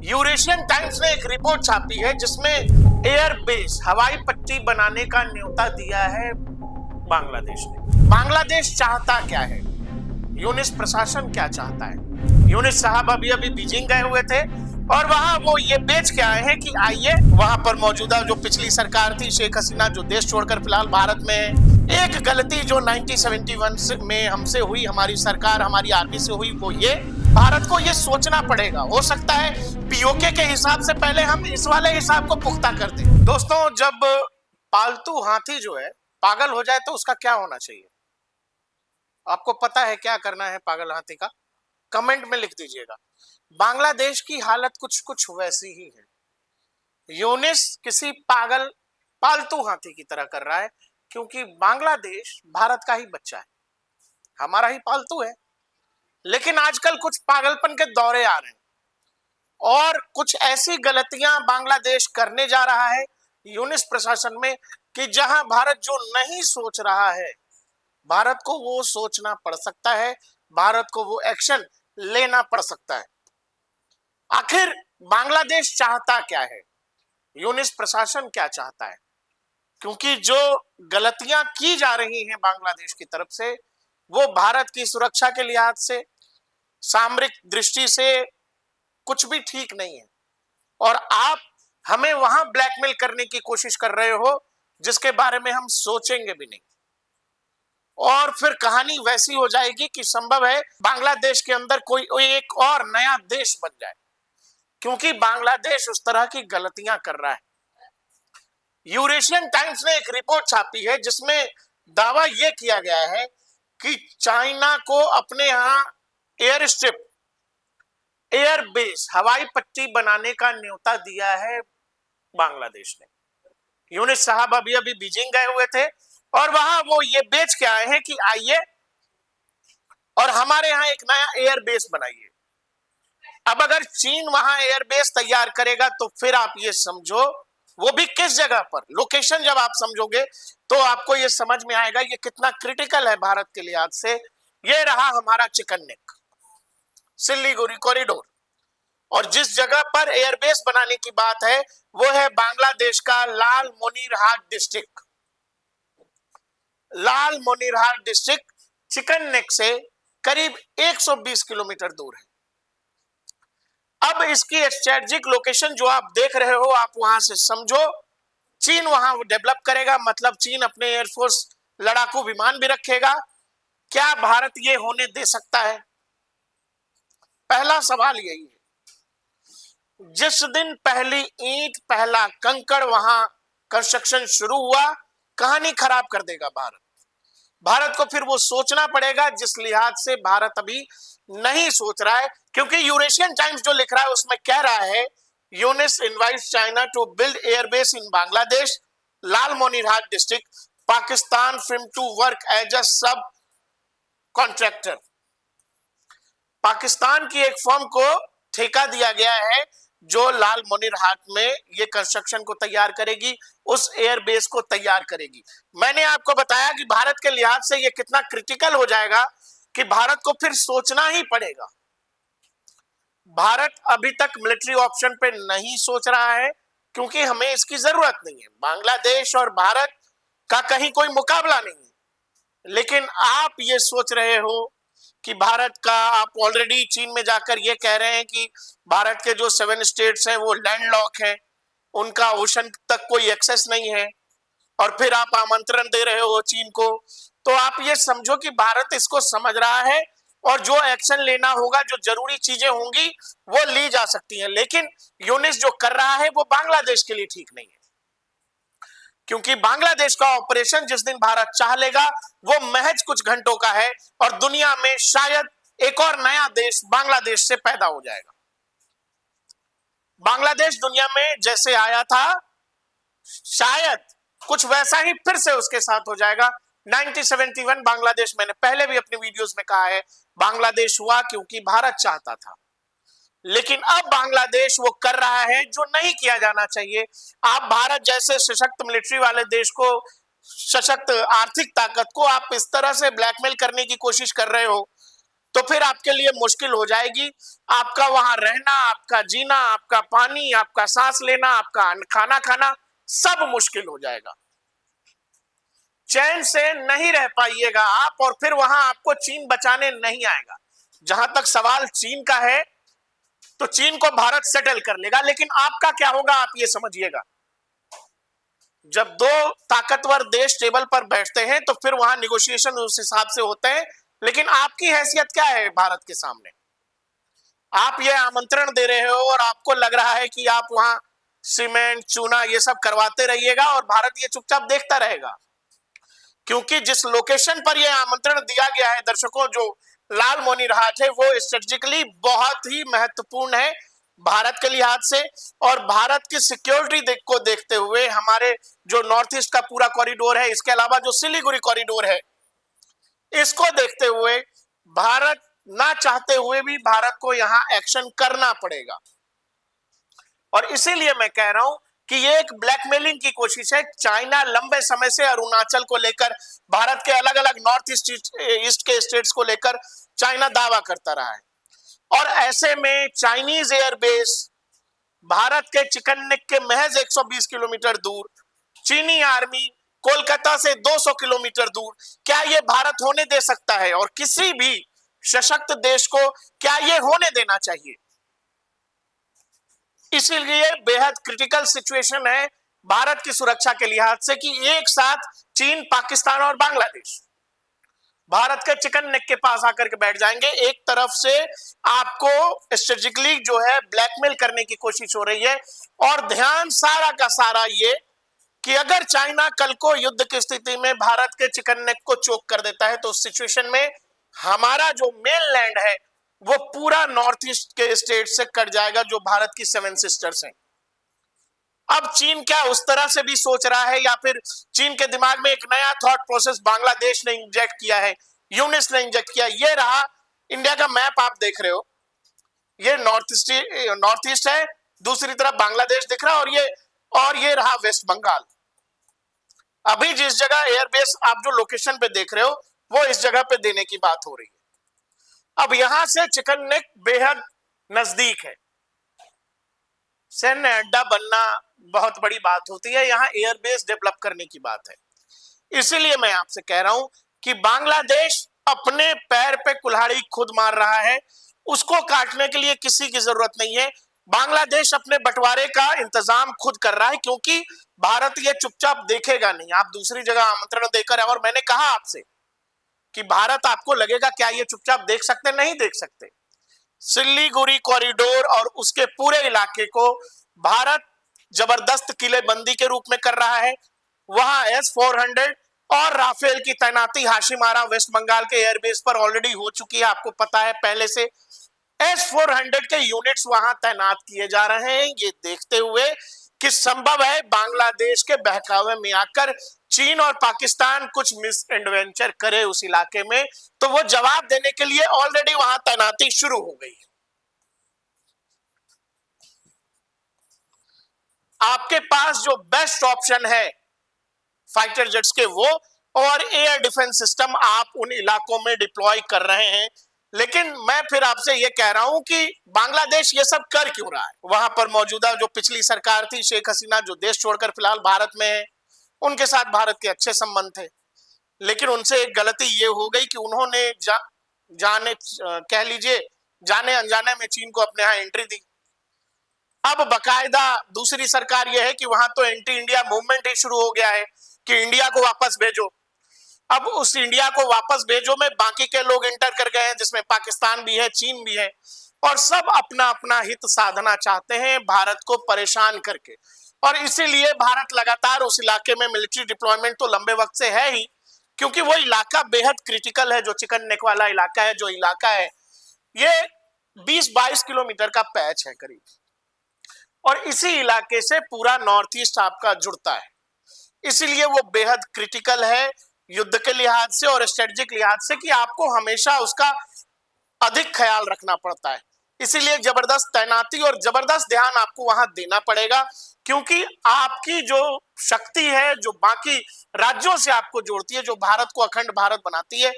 Eurasian times ने एक report छापी है जिसमें एयर बेस हवाई पट्टी बनाने का न्योता दिया है बांग्लादेश ने। बांग्लादेश चाहता क्या है, यूनिस प्रशासन क्या चाहता है? यूनिस साहब अभी अभी बीजिंग गए हुए थे और वहां वो ये बेच के आए हैं कि आइए वहां पर मौजूदा जो पिछली सरकार थी शेख हसीना, जो देश छोड़कर फिलहाल भारत में है, एक गलती जो 1971 में हमसे हुई, हमारी सरकार हमारी आर्मी से हुई, वो ये भारत को ये सोचना पड़ेगा। हो सकता है पीओके के हिसाब से पहले हम इस वाले हिसाब को पुख्ता कर दें। दोस्तों, जब पालतू हाथी जो है पागल हो जाए तो उसका क्या होना चाहिए? आपको पता है क्या करना है पागल हाथी का? कमेंट में लिख दीजिएगा। बांग्लादेश की हालत कुछ कुछ वैसी ही है। यूनिस किसी पागल पालतू हाथी की तरह कर रहा है, क्योंकि बांग्लादेश भारत का ही बच्चा है, हमारा ही पालतू है। लेकिन आजकल कुछ पागलपन के दौरे आ रहे हैं और कुछ ऐसी गलतियां बांग्लादेश करने जा रहा है यूनिस प्रशासन में कि जहां भारत जो नहीं सोच रहा है, भारत को वो सोचना पड़ सकता है, भारत को वो एक्शन लेना पड़ सकता है। आखिर बांग्लादेश चाहता क्या है, यूनिस प्रशासन क्या चाहता है? क्योंकि जो गलतियां की जा रही हैं बांग्लादेश की तरफ से, वो भारत की सुरक्षा के लिहाज से, सामरिक दृष्टि से कुछ भी ठीक नहीं है। और आप हमें वहां ब्लैकमेल करने की कोशिश कर रहे हो जिसके बारे में हम सोचेंगे भी नहीं। और फिर कहानी वैसी हो जाएगी कि संभव है बांग्लादेश के अंदर कोई एक और नया देश बन जाए, क्योंकि बांग्लादेश उस तरह की गलतियां कर रहा है। यूरेशियन टाइम्स ने एक रिपोर्ट छापी है जिसमें दावा यह किया गया है कि चाइना को अपने यहां एयर स्ट्रिप, एयर बेस, हवाई पट्टी बनाने का न्योता दिया है बांग्लादेश ने। यूनिस साहब अभी अभी बीजिंग गए हुए थे और वहां वो ये बेच के आए हैं कि आइए और हमारे यहां एक नया एयर बेस बनाइए। अब अगर चीन वहां एयर बेस तैयार करेगा तो फिर आप ये समझो वो भी किस जगह पर, लोकेशन जब आप समझोगे तो आपको ये समझ में आएगा ये कितना क्रिटिकल है भारत के लिहाज से। ये रहा हमारा चिकन नेक, सिल्लीगुड़ी कॉरिडोर, और जिस जगह पर एयरबेस बनाने की बात है वो है बांग्लादेश का लाल मोनीरहाट डिस्ट्रिक्ट। लाल मोनीरहाट डिस्ट्रिक्ट चिकन नेक से करीब 120 किलोमीटर दूर है। अब इसकी स्ट्रेटेजिक लोकेशन जो आप देख रहे हो, आप वहां से समझो चीन वहां डेवलप करेगा, मतलब चीन अपने एयरफोर्स लड़ाकू विमान भी रखेगा। क्या भारत ये होने दे सकता है? पहला सवाल यही है। जिस दिन पहली ईंट, पहला कंकड़ वहां कंस्ट्रक्शन शुरू हुआ, कहानी खराब कर देगा भारत। भारत को फिर वो सोचना पड़ेगा जिस लिहाज से भारत अभी नहीं सोच रहा है, क्योंकि यूरेशियन टाइम्स जो लिख रहा है उसमें कह रहा है Yunus invites China to build airbase in Bangladesh, Lalmonirhat district, Pakistan firm to work as a sub contractor. Pakistan की एक फर्म को ठेका दिया गया है जो लाल मोनीरहाट में ये कंस्ट्रक्शन को तैयार करेगी, उस एयरबेस को तैयार करेगी। मैंने आपको बताया कि भारत के लिहाज से ये कितना क्रिटिकल हो जाएगा कि भारत को फिर सोचना ही पड़ेगा। भारत अभी तक मिलिट्री ऑप्शन पे नहीं सोच रहा है क्योंकि हमें इसकी जरूरत नहीं है। बांग्लादेश और भारत का कहीं कोई मुकाबला नहीं है। लेकिन आप ये सोच रहे हो कि भारत का, आप ऑलरेडी चीन में जाकर ये कह रहे हैं कि भारत के जो 7 स्टेट्स हैं वो लैंडलॉक हैं, उनका ओशन तक कोई एक्सेस नहीं है, और फिर आप आमंत्रण दे रहे हो चीन को। तो आप ये समझो कि भारत इसको समझ रहा है और जो एक्शन लेना होगा, जो जरूरी चीजें होंगी वो ली जा सकती हैं। लेकिन यूनिस जो कर रहा है वो बांग्लादेश के लिए ठीक नहीं है, क्योंकि बांग्लादेश का ऑपरेशन जिस दिन भारत चाह लेगा वो महज कुछ घंटों का है और दुनिया में शायद एक और नया देश बांग्लादेश से पैदा हो जाएगा। बांग्लादेश दुनिया में जैसे आया था, शायद कुछ वैसा ही फिर से उसके साथ हो जाएगा। 1971 बांग्लादेश, मैंने पहले भी अपनी वीडियोस में कहा है, बांग्लादेश हुआ क्योंकि भारत चाहता था। लेकिन अब बांग्लादेश वो कर रहा है जो नहीं किया जाना चाहिए। आप भारत जैसे सशक्त मिलिट्री वाले देश को, सशक्त आर्थिक ताकत को आप इस तरह से ब्लैकमेल करने की कोशिश कर रहे हो तो फिर आपके लिए मुश्किल हो जाएगी। आपका वहां रहना, आपका जीना, आपका पानी, आपका सांस लेना, आपका खाना खाना सब मुश्किल हो जाएगा। चैन से नहीं रह पाइएगा आप, और फिर वहां आपको चीन बचाने नहीं आएगा। जहां तक सवाल चीन का है, तो चीन को भारत सेटल कर लेगा, लेकिन आपका क्या होगा आप ये समझिएगा। जब दो ताकतवर देश टेबल पर बैठते हैं तो फिर वहां निगोशिएशन उस हिसाब से होते हैं, लेकिन आपकी हैसियत क्या है भारत के सामने? आप ये आमंत्रण दे रहे हो और आपको लग रहा है कि आप वहां सीमेंट चूना ये सब करवाते रहिएगा और भारत ये चुपचाप देखता रहेगा। क्योंकि जिस लोकेशन पर यह आमंत्रण दिया गया है दर्शकों, जो लाल मोनीरहाट है, वो स्ट्रेटेजिकली बहुत ही महत्वपूर्ण है भारत के लिहाज से, और भारत की सिक्योरिटी को देखते हुए हमारे जो नॉर्थ ईस्ट का पूरा कॉरिडोर है, इसके अलावा जो सिलीगुड़ी कॉरिडोर है, इसको देखते हुए भारत ना चाहते हुए भी भारत को यहां एक्शन करना पड़ेगा। और इसीलिए मैं कह रहा हूं कि ये एक ब्लैकमेलिंग की कोशिश है। चाइना लंबे समय से अरुणाचल को लेकर, भारत के अलग अलग नॉर्थ ईस्ट के स्टेट्स को लेकर चाइना दावा करता रहा है, और ऐसे में चाइनीज एयरबेस भारत के चिकन नेक के महज 120 किलोमीटर दूर, चीनी आर्मी कोलकाता से 200 किलोमीटर दूर, क्या ये भारत होने दे सकता है? और किसी भी सशक्त देश को क्या ये होने देना चाहिए? इसीलिए बेहद क्रिटिकल सिचुएशन है भारत की सुरक्षा के लिहाज से कि एक साथ चीन, पाकिस्तान और बांग्लादेश भारत के चिकन नेक के पास आकर के बैठ जाएंगे। एक तरफ से आपको स्ट्रेटेजिकली जो है ब्लैकमेल करने की कोशिश हो रही है, और ध्यान सारा का सारा ये कि अगर चाइना कल को युद्ध की स्थिति में भारत के चिकन नेक को चोक कर देता है, तो उस सिचुएशन में हमारा जो मेन लैंड है वो पूरा नॉर्थ ईस्ट के स्टेट से कट जाएगा, जो भारत की 7 सिस्टर्स हैं। अब चीन क्या उस तरह से भी सोच रहा है, या फिर चीन के दिमाग में एक नया थॉट प्रोसेस बांग्लादेश ने इंजेक्ट किया है, यूनिस ने इंजेक्ट किया? ये रहा इंडिया का मैप, आप देख रहे हो, ये नॉर्थ ईस्ट है, दूसरी तरफ बांग्लादेश दिख रहा है, और ये रहा वेस्ट बंगाल। अभी जिस जगह एयरबेस आप जो लोकेशन पे देख रहे हो, वो इस जगह पे देने की बात हो रही है। अब यहां से चिकन नेक बेहद नजदीक है, सैन्य अड्डा बनना बहुत बड़ी बात होती है, यहां एयरबेस डेवलप करने की बात है। इसीलिए मैं आपसे कह रहा हूं कि बांग्लादेश अपने पैर पे कुल्हाड़ी खुद मार रहा है, उसको काटने के लिए किसी की जरूरत नहीं है। बांग्लादेश अपने बंटवारे का इंतजाम खुद कर रहा है, क्योंकि भारत ये चुपचाप देखेगा नहीं। आप दूसरी जगह आमंत्रण देकर, और मैंने कहा आपसे कि भारत, आपको लगेगा क्या ये चुपचाप देख सकते? नहीं देख सकते। सिलीगुड़ी कॉरिडोर और उसके पूरे इलाके को भारत जबरदस्त किलेबंदी के रूप में कर रहा है। वहां S-400 और राफेल की तैनाती हाशिमारा वेस्ट बंगाल के एयरबेस पर ऑलरेडी हो चुकी है, आपको पता है पहले से। S-400 के यूनिट्स वहां तैनात किए जा रहे हैं, ये देखते हुए कि संभव है बांग्लादेश के बहकावे में आकर चीन और पाकिस्तान कुछ मिस एडवेंचर करे उस इलाके में, तो वो जवाब देने के लिए ऑलरेडी वहां तैनाती शुरू हो गई है। आपके पास जो बेस्ट ऑप्शन है फाइटर जेट्स के, वो और एयर डिफेंस सिस्टम आप उन इलाकों में डिप्लॉय कर रहे हैं। लेकिन मैं फिर आपसे ये कह रहा हूं कि बांग्लादेश ये सब कर क्यों रहा है? वहां पर मौजूदा जो पिछली सरकार थी, शेख हसीना, जो देश छोड़कर फिलहाल भारत में है, उनके साथ भारत के अच्छे संबंध थे, लेकिन उनसे एक गलती ये हो गई कि उन्होंने कह लीजिए जाने अनजाने में चीन को अपने यहां एंट्री दी। अब बकायदा दूसरी सरकार यह है कि वहां तो एंटी इंडिया मूवमेंट ही शुरू हो गया है कि इंडिया को वापस भेजो। अब उस इंडिया को वापस भेजो में बाकी के लोग इंटर कर गए हैं, जिसमें पाकिस्तान भी है, चीन भी है, और सब अपना अपना हित साधना चाहते हैं भारत को परेशान करके। और इसीलिए भारत लगातार उस इलाके में मिलिट्री डिप्लॉयमेंट तो लंबे वक्त से है ही, क्योंकि वो इलाका बेहद क्रिटिकल है। जो चिकन नेक वाला इलाका है, जो इलाका है, ये 20-22 किलोमीटर का पैच है करीब, और इसी इलाके से पूरा नॉर्थ ईस्ट आपका जुड़ता है। इसीलिए वो बेहद क्रिटिकल है युद्ध के लिहाज से और स्ट्रेटेजिक लिहाज से, कि आपको हमेशा उसका अधिक ख्याल रखना पड़ता है। इसीलिए जबरदस्त तैनाती और जबरदस्त ध्यान आपको वहां देना पड़ेगा, क्योंकि आपकी जो शक्ति है, जो बाकी राज्यों से आपको जोड़ती है, जो भारत को अखंड भारत बनाती है,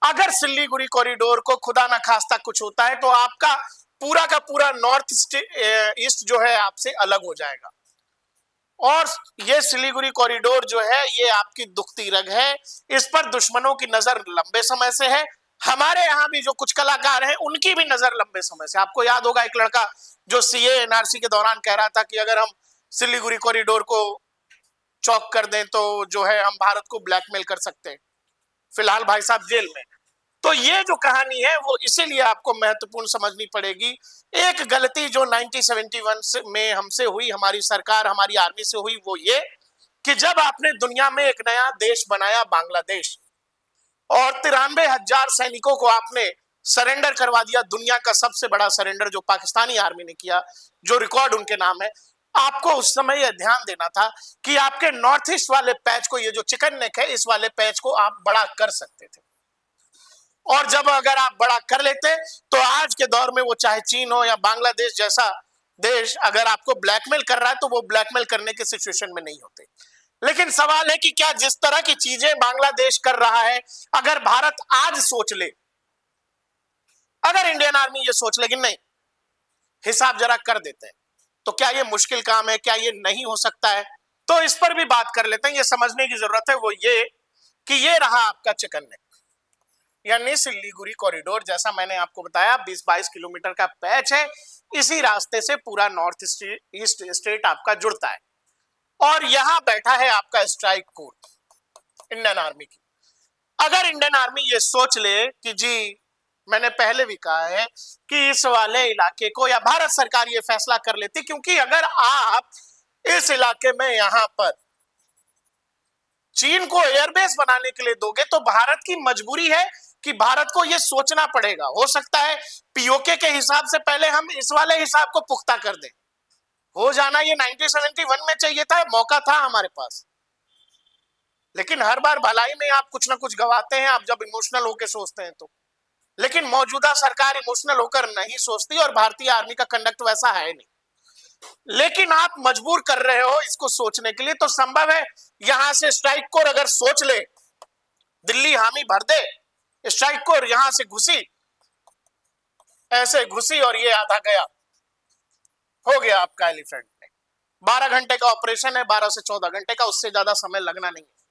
अगर सिल्लीगुड़ी कॉरिडोर को खुदा ना खास्ता कुछ होता है तो आपका पूरा का पूरा नॉर्थ ईस्ट जो है आपसे अलग हो जाएगा। और ये सिलीगुड़ी कॉरिडोर जो है ये आपकी दुखती रग है, इस पर दुश्मनों की नजर लंबे समय से है। हमारे यहाँ भी जो कुछ कलाकार हैं उनकी भी नजर लंबे समय से। आपको याद होगा एक लड़का जो सीए एनआरसी के दौरान कह रहा था कि अगर हम सिलीगुड़ी कॉरिडोर को चौक कर दें तो जो है हम भारत को ब्लैकमेल कर सकते हैं। फिलहाल भाई साहब जेल में। तो ये जो कहानी है वो इसीलिए आपको महत्वपूर्ण समझनी पड़ेगी। एक गलती जो 1971 में हमसे हुई, हमारी सरकार हमारी आर्मी से हुई, वो ये कि जब आपने दुनिया में एक नया देश बनाया बांग्लादेश, और 93,000 सैनिकों को आपने सरेंडर करवा दिया, दुनिया का सबसे बड़ा सरेंडर जो पाकिस्तानी आर्मी ने किया, जो रिकॉर्ड उनके नाम है। आपको उस समय यह ध्यान देना था कि आपके नॉर्थ ईस्ट वाले पैच को, ये जो चिकन नेक है, इस वाले पैच को आप बड़ा कर सकते थे। और जब अगर आप बड़ा कर लेते तो आज के दौर में वो चाहे चीन हो या बांग्लादेश जैसा देश अगर आपको ब्लैकमेल कर रहा है तो वो ब्लैकमेल करने के सिचुएशन में नहीं होते। लेकिन सवाल है कि क्या जिस तरह की चीजें बांग्लादेश कर रहा है, अगर भारत आज सोच ले, अगर इंडियन आर्मी ये सोच ले कि नहीं, हिसाब जरा कर देते हैं, तो क्या ये मुश्किल काम है, क्या ये नहीं हो सकता है? तो इस पर भी बात कर लेते हैं। ये समझने की जरूरत है वो ये कि ये रहा आपका चिकन नेक, यानी सिल्लीगुड़ी कॉरिडोर। जैसा मैंने आपको बताया 20-22 किलोमीटर का पैच है, इसी रास्ते से पूरा नॉर्थ ईस्ट स्टेट आपका जुड़ता है। और यहां बैठा है आपका स्ट्राइक कोर इंडियन आर्मी की। अगर इंडियन आर्मी ये सोच ले कि जी, मैंने पहले भी कहा है कि इस वाले इलाके को, या भारत सरकार ये फैसला कर लेती, क्योंकि अगर आप इस इलाके में यहां पर चीन को एयरबेस बनाने के लिए दोगे तो भारत की मजबूरी है कि भारत को यह सोचना पड़ेगा। हो सकता है पीओके के हिसाब से पहले हम इस वाले हिसाब को पुख्ता कर दें। हो जाना ये 1971 में चाहिए था, मौका था हमारे पास। लेकिन हर बार भलाई में आप कुछ ना कुछ गवाते हैं, आप जब इमोशनल होकर सोचते हैं तो। लेकिन मौजूदा सरकार इमोशनल होकर नहीं सोचती और भारतीय आर्मी का कंडक्ट वैसा है नहीं। लेकिन आप मजबूर कर रहे हो इसको सोचने के लिए, तो संभव है यहां से स्ट्राइक कोर अगर सोच ले, दिल्ली हामी भर दे, स्ट्राइक कोर यहां से घुसी, ऐसे घुसी और ये आधा गया, हो गया आपका एलिफेंट ने। 12 घंटे का ऑपरेशन है, 12 से 14 घंटे का, उससे ज्यादा समय लगना नहीं है।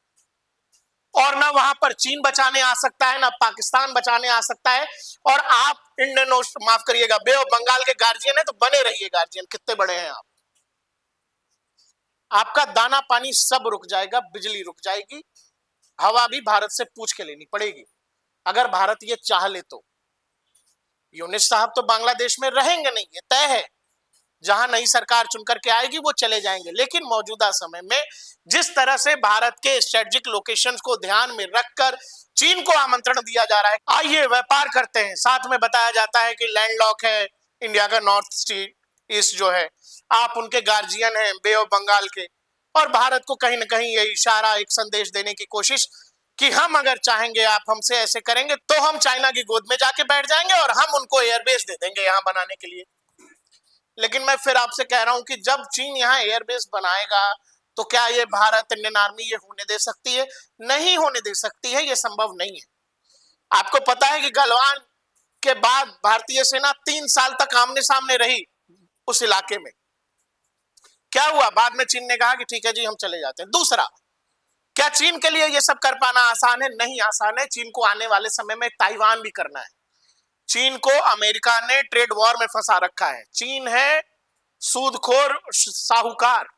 और ना वहां पर चीन बचाने आ सकता है, ना पाकिस्तान बचाने आ सकता है। और आप इंडियन ओशन, माफ करिएगा, बे ऑफ बंगाल के गार्जियन है तो बने रहिए गार्जियन, कितने बड़े हैं आप। आपका दाना पानी सब रुक जाएगा, बिजली रुक जाएगी, हवा भी भारत से पूछ के लेनी पड़ेगी अगर भारत ये चाह ले तो। यूनिस साहब तो बांग्लादेश में रहेंगे नहीं, ये तय है। जहां नई सरकार चुनकर के आएगी वो चले जाएंगे। लेकिन मौजूदा समय में जिस तरह से भारत के स्ट्रेटेजिक लोकेशंस को ध्यान में रखकर चीन को आमंत्रण दिया जा रहा है, आइए व्यापार करते हैं, साथ में बताया जाता है कि लैंडलॉक है इंडिया का नॉर्थ ईस्ट जो है, आप उनके गार्जियन हैं बे ऑफ बंगाल के। और भारत को कहीं ना कहीं ये इशारा, एक संदेश देने की कोशिश कि हम अगर चाहेंगे, आप हमसे ऐसे करेंगे तो हम चाइना की गोद में जाके बैठ जाएंगे और हम उनको एयरबेस दे देंगे यहाँ बनाने के लिए। लेकिन मैं फिर आपसे कह रहा हूं कि जब चीन यहाँ एयरबेस बनाएगा तो क्या ये भारत, इंडियन आर्मी ये होने दे सकती है? नहीं होने दे सकती है, ये संभव नहीं है। आपको पता है कि गलवान के बाद भारतीय सेना 3 साल तक आमने सामने रही उस इलाके में। क्या हुआ? बाद में चीन ने कहा कि ठीक है जी, हम चले जाते हैं। दूसरा, क्या चीन के लिए ये सब कर पाना आसान है? नहीं आसान है। चीन को आने वाले समय में ताइवान भी करना है। चीन को अमेरिका ने ट्रेड वॉर में फंसा रखा है। चीन है सूदखोर साहूकार,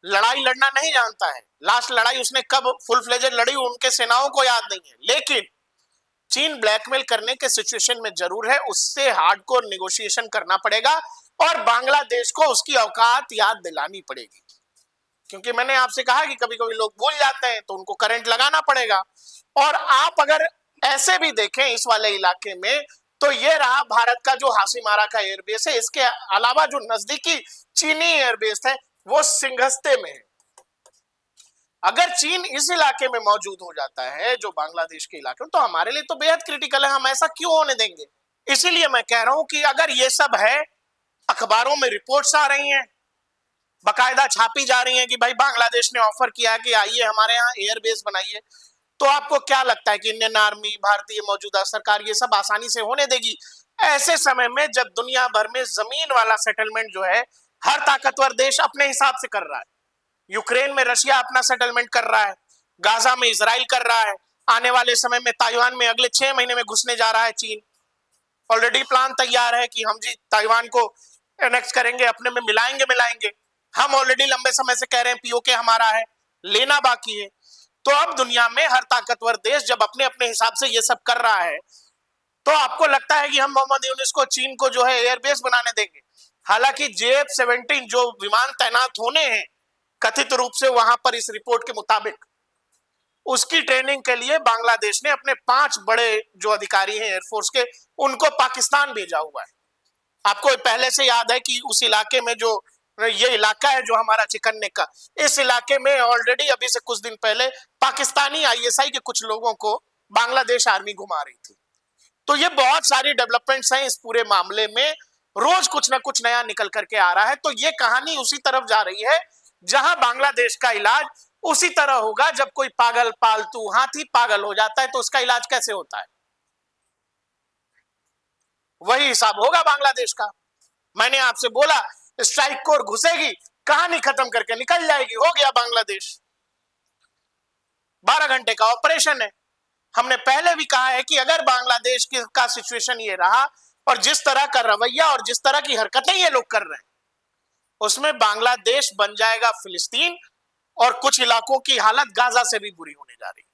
लड़ाई लड़ना नहीं जानता है। लास्ट लड़ाई उसने कब फुल फ्लेजेड लड़ी उनके सेनाओं को याद नहीं है। लेकिन चीन ब्लैकमेल करने के सिचुएशन में जरूर है, उससे हार्डकोर नेगोशिएशन करना पड़ेगा और बांग्लादेश को उसकी औकात याद दिलानी पड़ेगी। क्योंकि मैंने आपसे कहा कि कभी कभी लोग भूल जाते हैं, तो उनको करंट लगाना पड़ेगा। और आप अगर ऐसे भी देखें इस वाले इलाके में, तो ये रहा भारत का जो हासीमारा का एयरबेस है। इसके अलावा जो नजदीकी चीनी एयरबेस है वो सिंघस्ते में है। अगर चीन इस इलाके में मौजूद हो जाता है, जो बांग्लादेश के इलाके में, तो हमारे लिए तो बेहद क्रिटिकल है। हम ऐसा क्यों होने देंगे? इसीलिए मैं कह रहा हूं कि अगर ये सब है, अखबारों में रिपोर्ट्स आ रही हैं, बकायदा छापी जा रही हैं कि भाई बांग्लादेश ने ऑफर किया कि आइए हमारे यहाँ एयरबेस बनाइए, तो आपको क्या लगता है कि इंडियन आर्मी, भारतीय मौजूदा सरकार ये सब आसानी से होने देगी? ऐसे समय में जब दुनिया भर में जमीन वाला सेटलमेंट जो है हर ताकतवर देश अपने हिसाब से कर रहा है। यूक्रेन में रशिया अपना सेटलमेंट कर रहा है, गाजा में इजराइल कर रहा है, आने वाले समय में ताइवान में अगले 6 महीने में घुसने जा रहा है चीन। ऑलरेडी प्लान तैयार है कि हम जी ताइवान को एनेक्स करेंगे, अपने में मिलाएंगे। हम ऑलरेडी लंबे समय से कह रहे हैं पीओके हमारा है, लेना बाकी है। तो अब दुनिया में हर ताकतवर देश जब अपने अपने हिसाब से ये सब कर रहा है, तो आपको लगता है कि हम मोहम्मद यूनिस को, चीन को जो है एयरबेस बनाने देंगे? हालांकि JF-17 जो विमान तैनात होने हैं कथित रूप से वहां पर इस रिपोर्ट के मुताबिक, उसकी ट्रेनिंग के लिए बांग्लादेश ने अपने 5 बड़े जो अधिकारी हैं एयरफोर्स के, उनको पाकिस्तान भेजा हुआ है। आपको पहले से याद है कि उस इलाके में जो ये इलाका है जो हमारा चिकन नेक का, इस इलाके में ऑलरेडी अभी से कुछ दिन पहले पाकिस्तानी ISI के कुछ लोगों को बांग्लादेश आर्मी घुमा रही थी। तो ये बहुत सारी डेवलपमेंट्स हैं इस पूरे मामले में, रोज कुछ ना कुछ नया निकल करके आ रहा है। तो ये कहानी उसी तरफ जा रही है जहां बांग्लादेश का इलाज उसी तरह होगा। जब कोई पागल पालतू हाथी पागल हो जाता है तो उसका इलाज कैसे होता है, वही हिसाब होगा बांग्लादेश का। मैंने आपसे बोला स्ट्राइक कोर घुसेगी, कहानी खत्म करके निकल जाएगी, हो गया बांग्लादेश। 12 घंटे का ऑपरेशन है। हमने पहले भी कहा है कि अगर बांग्लादेश का सिचुएशन ये रहा और जिस तरह का रवैया और जिस तरह की हरकतें ये लोग कर रहे हैं, उसमें बांग्लादेश बन जाएगा फिलिस्तीन, और कुछ इलाकों की हालत गाजा से भी बुरी होने जा रही है।